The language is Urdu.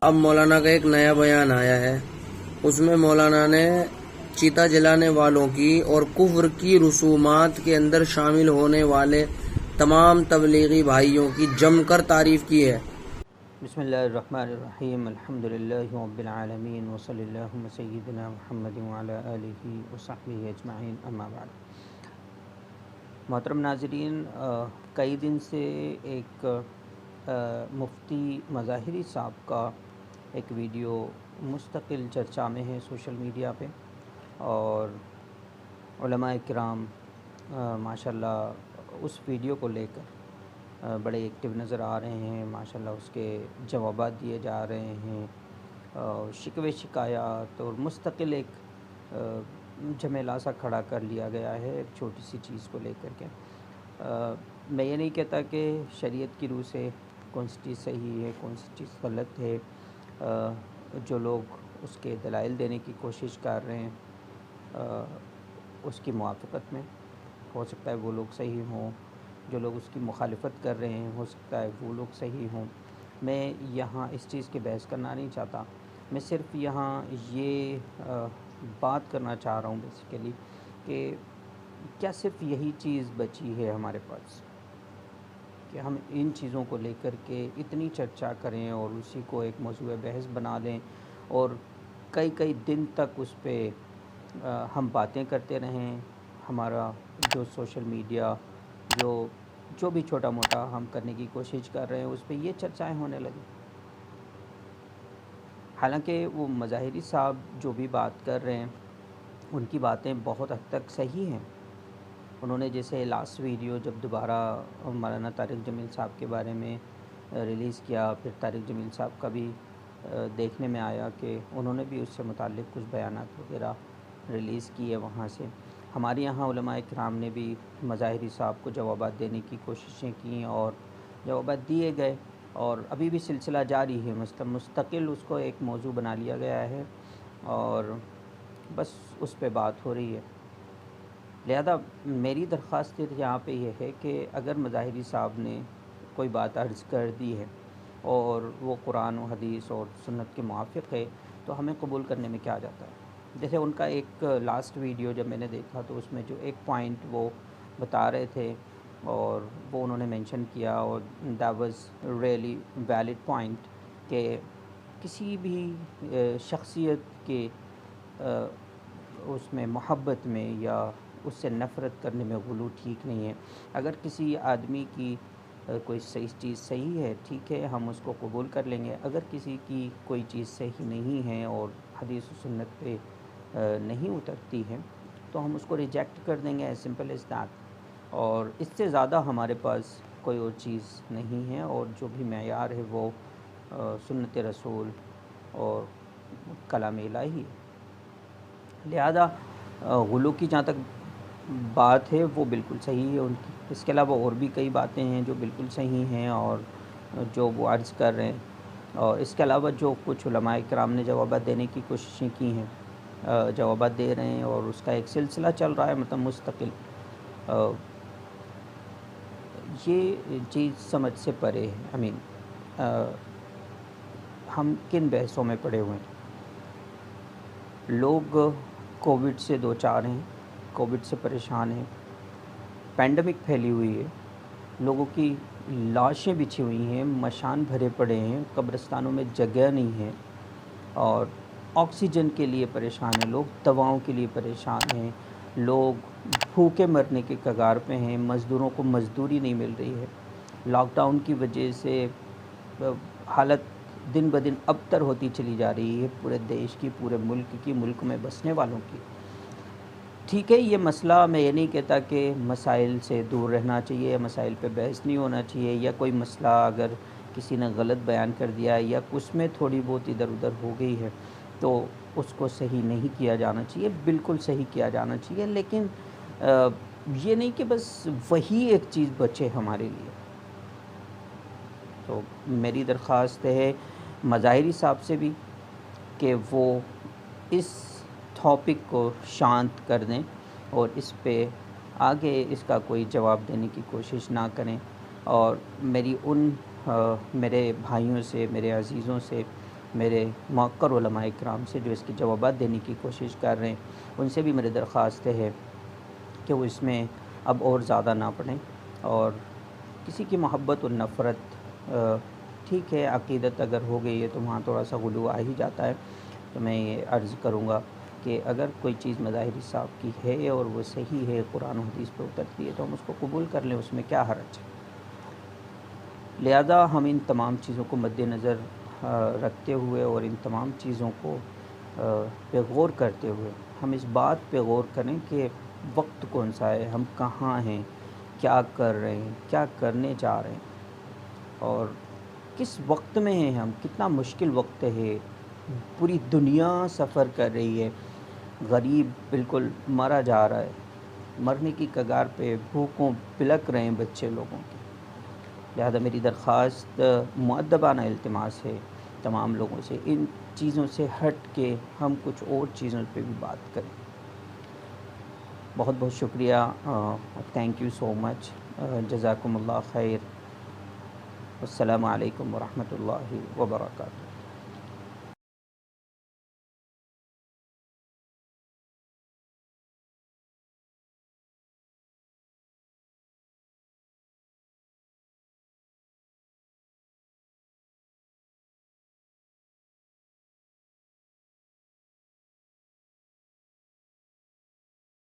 اب مولانا کا ایک نیا بیان آیا ہے، اس میں مولانا نے چیتا جلانے والوں کی اور کفر کی رسومات کے اندر شامل ہونے والے تمام تبلیغی بھائیوں کی جم کر تعریف کی ہے۔ بسم اللہ الرحمن الرحیم، الحمدللہ رب العالمین، وصلی اللہم سیدنا محمد وعلی آلہ وصحبہ اجمعین، اما بعد۔ محترم ناظرین، کئی دن سے ایک مفتی مظاہری صاحب کا ایک ویڈیو مستقل چرچا میں ہے سوشل میڈیا پہ، اور علماء کرام ماشاءاللہ اس ویڈیو کو لے کر بڑے ایکٹیو نظر آ رہے ہیں۔ ماشاءاللہ اس کے جوابات دیے جا رہے ہیں، شکوے شکایات، اور مستقل ایک جھمیلا سا کھڑا کر لیا گیا ہے ایک چھوٹی سی چیز کو لے کر کے۔ میں یہ نہیں کہتا کہ شریعت کی روح سے کون سی چیز صحیح ہے کون سی چیز غلط ہے۔ جو لوگ اس کے دلائل دینے کی کوشش کر رہے ہیں اس کی موافقت میں، ہو سکتا ہے وہ لوگ صحیح ہوں، جو لوگ اس کی مخالفت کر رہے ہیں ہو سکتا ہے وہ لوگ صحیح ہوں۔ میں یہاں اس چیز کی بحث کرنا نہیں چاہتا، میں صرف یہاں یہ بات کرنا چاہ رہا ہوں بیسیکلی کہ کیا صرف یہی چیز بچی ہے ہمارے پاس کہ ہم ان چیزوں کو لے کر کے اتنی چرچا کریں اور اسی کو ایک موضوع بحث بنا لیں، اور کئی دن تک اس پہ ہم باتیں کرتے رہیں۔ ہمارا جو سوشل میڈیا جو بھی چھوٹا موٹا ہم کرنے کی کوشش کر رہے ہیں اس پہ یہ چرچائیں ہونے لگیں۔ حالانکہ وہ مظاہری صاحب جو بھی بات کر رہے ہیں ان کی باتیں بہت حد تک صحیح ہیں۔ انہوں نے جیسے لاسٹ ویڈیو جب دوبارہ مولانا طارق جمیل صاحب کے بارے میں ریلیز کیا، پھر طارق جمیل صاحب کا بھی دیکھنے میں آیا کہ انہوں نے بھی اس سے متعلق کچھ بیانات وغیرہ ریلیز کیے وہاں سے۔ ہمارے یہاں علماء کرام نے بھی مظاہری صاحب کو جوابات دینے کی کوششیں کیں اور جوابات دیے گئے، اور ابھی بھی سلسلہ جاری ہے، مستقل اس کو ایک موضوع بنا لیا گیا ہے اور بس اس پہ بات ہو رہی ہے۔ لہذا میری درخواست یہاں پہ یہ ہے کہ اگر مظاہری صاحب نے کوئی بات عرض کر دی ہے اور وہ قرآن و حدیث اور سنت کے موافق ہے تو ہمیں قبول کرنے میں کیا جاتا ہے۔ جیسے ان کا ایک لاسٹ ویڈیو جب میں نے دیکھا تو اس میں جو ایک پوائنٹ وہ بتا رہے تھے اور وہ انہوں نے مینشن کیا، اور that was really valid point, کہ کسی بھی شخصیت کے اس میں محبت میں یا اس سے نفرت کرنے میں غلو ٹھیک نہیں ہے۔ اگر کسی آدمی کی کوئی صحیح چیز صحیح ہے ٹھیک ہے، ہم اس کو قبول کر لیں گے۔ اگر کسی کی کوئی چیز صحیح نہیں ہے اور حدیث و سنت پہ نہیں اترتی ہے تو ہم اس کو ریجیکٹ کر دیں گے، ایز سمپل ایز دیٹ۔ اور اس سے زیادہ ہمارے پاس کوئی اور چیز نہیں ہے، اور جو بھی معیار ہے وہ سنت رسول اور کلام الہی ہے۔ لہذا غلو کی جہاں تک بات ہے وہ بالکل صحیح ہے ان کی، اس کے علاوہ اور بھی کئی باتیں ہیں جو بالکل صحیح ہیں اور جو وہ عرض کر رہے ہیں، اور اس کے علاوہ جو کچھ علماء کرام نے جوابات دینے کی کوششیں کی ہیں، جوابات دے رہے ہیں، اور اس کا ایک سلسلہ چل رہا ہے مطلب مستقل۔ یہ چیز سمجھ سے پرے ہے۔ ہم کن بحثوں میں پڑے ہوئے ہیں؟ لوگ کووڈ سے دوچار ہیں، کووڈ سے پریشان ہیں، پینڈمک پھیلی ہوئی ہے، لوگوں کی لاشیں بچھی ہوئی ہیں، مشان بھرے پڑے ہیں، قبرستانوں میں جگہ نہیں ہے، اور آکسیجن کے لیے پریشان ہیں لوگ، دواؤں کے لیے پریشان ہیں لوگ، بھوکے مرنے کے کگار پہ ہیں، مزدوروں کو مزدوری نہیں مل رہی ہے۔ لاک ڈاؤن کی وجہ سے حالت دن بدن ابتر ہوتی چلی جا رہی ہے پورے دیش کی، پورے ملک کی، ملک میں بسنے والوں کی۔ ٹھیک ہے، یہ مسئلہ میں یہ نہیں کہتا کہ مسائل سے دور رہنا چاہیے، مسائل پہ بحث نہیں ہونا چاہیے، یا کوئی مسئلہ اگر کسی نے غلط بیان کر دیا ہے یا اس میں تھوڑی بہت ادھر ادھر ہو گئی ہے تو اس کو صحیح نہیں کیا جانا چاہیے، بالکل صحیح کیا جانا چاہیے، لیکن یہ نہیں کہ بس وہی ایک چیز بچے ہمارے لیے۔ تو میری درخواست ہے مظاہری صاحب سے بھی کہ وہ اس ٹاپک کو شانت کر دیں اور اس پہ آگے اس کا کوئی جواب دینے کی کوشش نہ کریں، اور میری ان میرے بھائیوں سے، میرے عزیزوں سے میرے موقر علماء اکرام سے جو اس کے جوابات دینے کی کوشش کر رہے ہیں، ان سے بھی میری درخواست ہے کہ وہ اس میں اب اور زیادہ نہ پڑھیں، اور کسی کی محبت اور نفرت ٹھیک ہے، عقیدت اگر ہو گئی ہے تو وہاں تھوڑا سا غلو آ ہی جاتا ہے. تو میں یہ عرض کروں گا کہ اگر کوئی چیز مظاہری صاحب کی ہے اور وہ صحیح ہے، قرآن و حدیث پہ اترتی ہے، تو ہم اس کو قبول کر لیں، اس میں کیا حرج ہے. لہذا ہم ان تمام چیزوں کو مد نظر رکھتے ہوئے اور ان تمام چیزوں کو پہ غور کرتے ہوئے ہم اس بات پہ غور کریں کہ وقت کون سا ہے، ہم کہاں ہیں، کیا کر رہے ہیں، کیا کرنے جا رہے ہیں، اور کس وقت میں ہیں ہم. کتنا مشکل وقت ہے، پوری دنیا سفر کر رہی ہے، غریب بالکل مرا جا رہا ہے، مرنے کی کگار پہ، بھوکوں پلک رہے ہیں بچے لوگوں کے. لہذا میری درخواست مؤدبانہ التماس ہے تمام لوگوں سے، ان چیزوں سے ہٹ کے ہم کچھ اور چیزوں پہ بھی بات کریں. بہت بہت شکریہ، تھینک یو سو مچ، جزاکم اللہ خیر. السلام علیکم ورحمۃ اللہ وبرکاتہ.